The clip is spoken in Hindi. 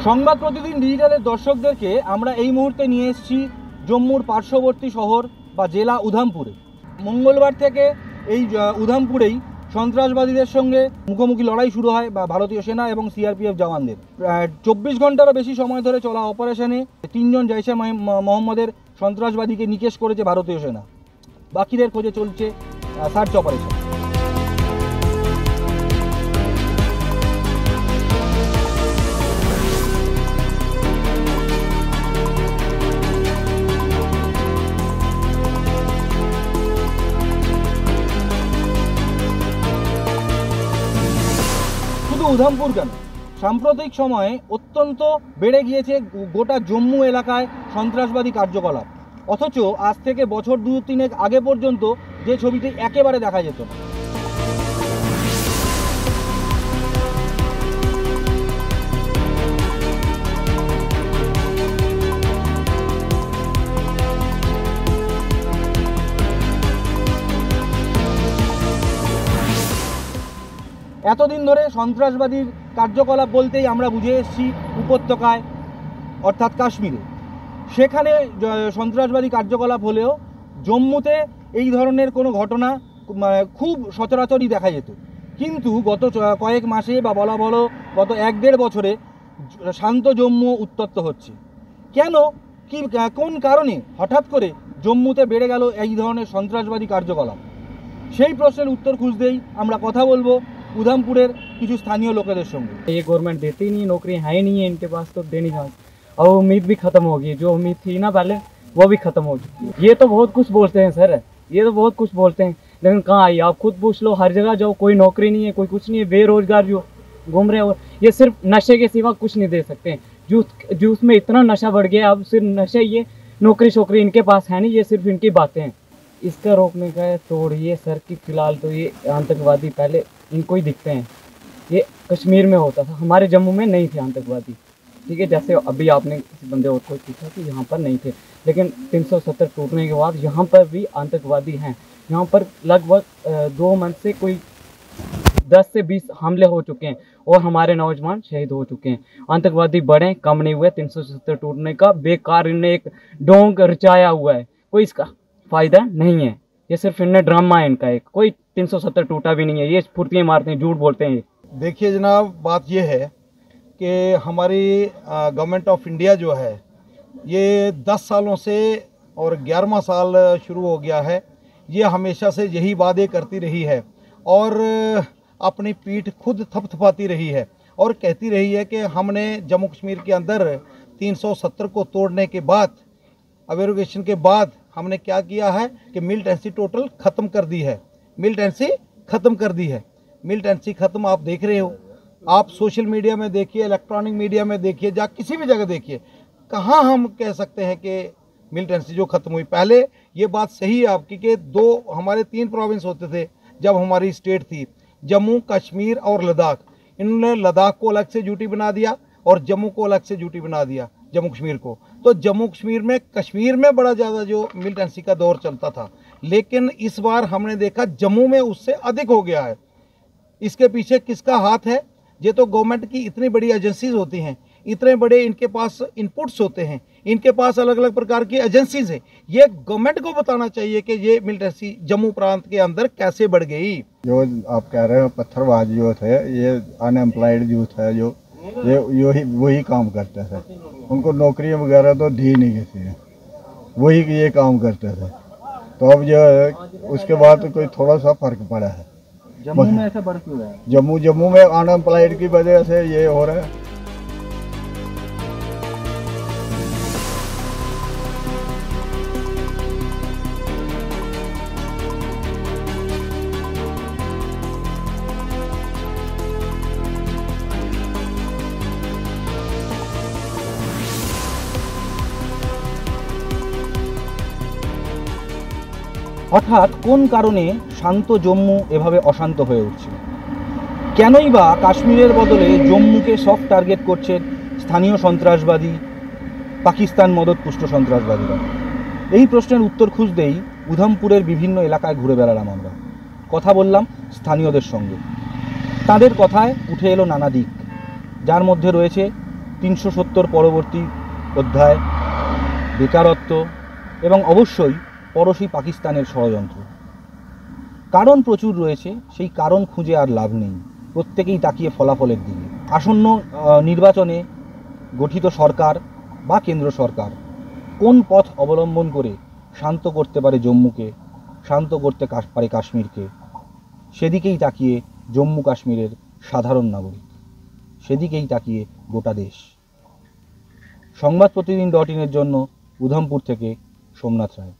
সংবাদ প্রতিদিন ডিজিটালের দর্শকদেরকে আমরা এই মুহূর্তে নিয়ে এসেছি জম্মুর পার্শ্ববর্তী শহর বা জেলা উধামপুরে। মঙ্গলবার থেকে এই উধামপুরেই সন্ত্রাসবাদীদের সঙ্গে মুখোমুখি লড়াই শুরু হয় বা ভারতীয় সেনা এবং সিআরপিএফ জওয়ানদের। 24 ঘন্টারও বেশি সময় ধরে চলা অপারেশনে 3 জন জৈশে মোহাম্মদের সন্ত্রাসবাদীকে নিকেশ করেছে ভারতীয় সেনা। বাকিদের খোঁজে চলছে সার্চ অপারেশন। উধামপুর কেন, সাম্প্রতিক সময়ে অত্যন্ত বেড়ে গিয়েছে গোটা জম্মু এলাকায় সন্ত্রাসবাদী কার্যকলাপ। অথচ আজ থেকে বছর 2-3 আগে পর্যন্ত যে ছবিটি একেবারে দেখা যেত না। এতদিন ধরে সন্ত্রাসবাদীর কার্যকলাপ বলতেই আমরা বুঝে এসেছি উপত্যকায় অর্থাৎ কাশ্মীরে। সেখানে সন্ত্রাসবাদী কার্যকলাপ হলেও জম্মুতে এই ধরনের কোনো ঘটনা খুব সচরাচরই দেখা যেত। কিন্তু গত কয়েক মাসে বা বলা বলো গত 1-1.5 বছরে শান্ত জম্মু উত্তপ্ত হচ্ছে। কেন, কি, কোন কারণে হঠাৎ করে জম্মুতে বেড়ে গেল এই ধরনের সন্ত্রাসবাদী কার্যকলাপ? সেই প্রশ্নের উত্তর খুঁজতেই আমরা কথা বলবো उधमपुर किसी स्थानीय लोगों संगे। ये गवर्नमेंट देती नहीं, नौकरी है ही नहीं है इनके पास, तो देनी चाहिए। और उम्मीद भी खत्म हो गई, जो उम्मीद थी ना पहले वो भी खत्म हो चुकी है। ये तो बहुत कुछ बोलते हैं सर, ये तो बहुत कुछ बोलते हैं, लेकिन कहाँ आई? आप खुद पूछ लो, हर जगह जाओ कोई नौकरी नहीं है, कोई कुछ नहीं है, बेरोजगार जो घूम रहे हैं। ये सिर्फ नशे के सिवा कुछ नहीं दे सकते हैं। जूस में इतना नशा बढ़ गया, अब सिर्फ नशे, ये नौकरी शोकरी इनके पास है नहीं, ये सिर्फ इनकी बातें हैं। इसका रोकने का तोड़िए सर की, फिलहाल तो ये आतंकवादी पहले इनको ही दिखते हैं। ये कश्मीर में होता था, हमारे जम्मू में नहीं थे आतंकवादी, ठीक है। जैसे अभी आपने किसी बंदे और को पूछा कि यहाँ पर नहीं थे, लेकिन 370 टूटने के बाद यहाँ पर भी आतंकवादी हैं। यहाँ पर लगभग 2 मंथ से कोई 10 से 20 हमले हो चुके हैं और हमारे नौजवान शहीद हो चुके हैं। आतंकवादी बढ़े कम नहीं हुए, 370 टूटने का बेकार इन्हें एक ढोंग रचाया हुआ है, कोई इसका फ़ायदा नहीं है। ये सिर्फ इनने ड्रामा है इनका, एक कोई 370 टूटा भी नहीं है, ये फुर्तियाँ मारते हैं, झूठ बोलते हैं। देखिए जनाब, बात ये है कि हमारी गवर्नमेंट ऑफ इंडिया जो है ये 10 सालों से और 11वां साल शुरू हो गया है, ये हमेशा से यही वादे करती रही है और अपनी पीठ खुद थपथपाती रही है और कहती रही है कि हमने जम्मू कश्मीर के अंदर 370 को तोड़ने के बाद, एवेरुगेशन के बाद हमने क्या किया है कि मिलिटेंसी टोटल ख़त्म कर दी है। मिलिटेंसी ख़त्म कर दी है। मिलिटेंसी ख़त्म आप देख रहे हो, आप सोशल मीडिया में देखिए, इलेक्ट्रॉनिक मीडिया में देखिए, जा किसी भी जगह देखिए, कहाँ हम कह सकते हैं कि मिलिटेंसी जो ख़त्म हुई। पहले ये बात सही है आपकी कि हमारे 3 प्रोविंस होते थे जब हमारी स्टेट थी, जम्मू, कश्मीर और लद्दाख। इन्होंने लद्दाख को अलग से ड्यूटी बना दिया और जम्मू को अलग से ड्यूटी बना दिया, जम्मू कश्मीर को। तो जम्मू कश्मीर में बड़ा ज़्यादा जो मिलिटेंसी का दौर चलता था, लेकिन इस बार हमने देखा जम्मू में उससे अधिक हो गया है। इसके पीछे किसका हाथ है? ये तो गवर्नमेंट की इतनी बड़ी एजेंसीज होती हैं, इतने बड़े इनके पास इनपुट्स होते हैं, इनके पास अलग अलग प्रकार की एजेंसीज हैं। ये गवर्नमेंट को बताना चाहिए कि ये मिलिटेंसी जम्मू प्रांत के अंदर कैसे बढ़ गई। जो आप कह रहे हो पत्थरबाज यूथ है, ये अनएम्प्लॉयड यूथ है, जो ये वही काम करते थे। उनको नौकरी वगैरह तो दी नहीं किसी ने, वही ये काम करते थे। तो अब जो है उसके बाद तो कोई थोड़ा सा फर्क पड़ा है। जम्मू में ऐसा बढ़ क्यों रहा है? जम्मू में अनएम्प्लॉयड की वजह से ये हो रहा है। হঠাৎ কোন কারণে শান্ত জম্মু এভাবে অশান্ত হয়ে উঠছে? কেনই বা কাশ্মীরের বদলে জম্মুকে সফট টার্গেট করছে স্থানীয় সন্ত্রাসবাদী, পাকিস্তান মদতপুষ্ট সন্ত্রাসবাদীরা? এই প্রশ্নের উত্তর খুঁজতেই উধামপুরের বিভিন্ন এলাকায় ঘুরে বেড়ালাম আমরা, কথা বললাম স্থানীয়দের সঙ্গে। তাদের কথায় উঠে এলো নানা দিক, যার মধ্যে রয়েছে 370 পরবর্তী অধ্যায়, বেকারত্ব এবং অবশ্যই পড়োশী পাকিস্তানের ষড়যন্ত্র। কারণ প্রচুর রয়েছে, সেই কারণ খুঁজে আর লাভ নেই। প্রত্যেকেই তাকিয়ে ফলাফলের দিকে। আসন্ন নির্বাচনে গঠিত সরকার বা কেন্দ্র সরকার কোন পথ অবলম্বন করে শান্ত করতে পারে জম্মুকে, শান্ত করতে পারে কাশ্মীরকে, সেদিকেই তাকিয়ে জম্মু কাশ্মীরের সাধারণ নাগরিক, সেদিকেই তাকিয়ে গোটা দেশ। সংবাদ প্রতিদিন .in এর জন্য উধমপুর থেকে সোমনাথ রায়।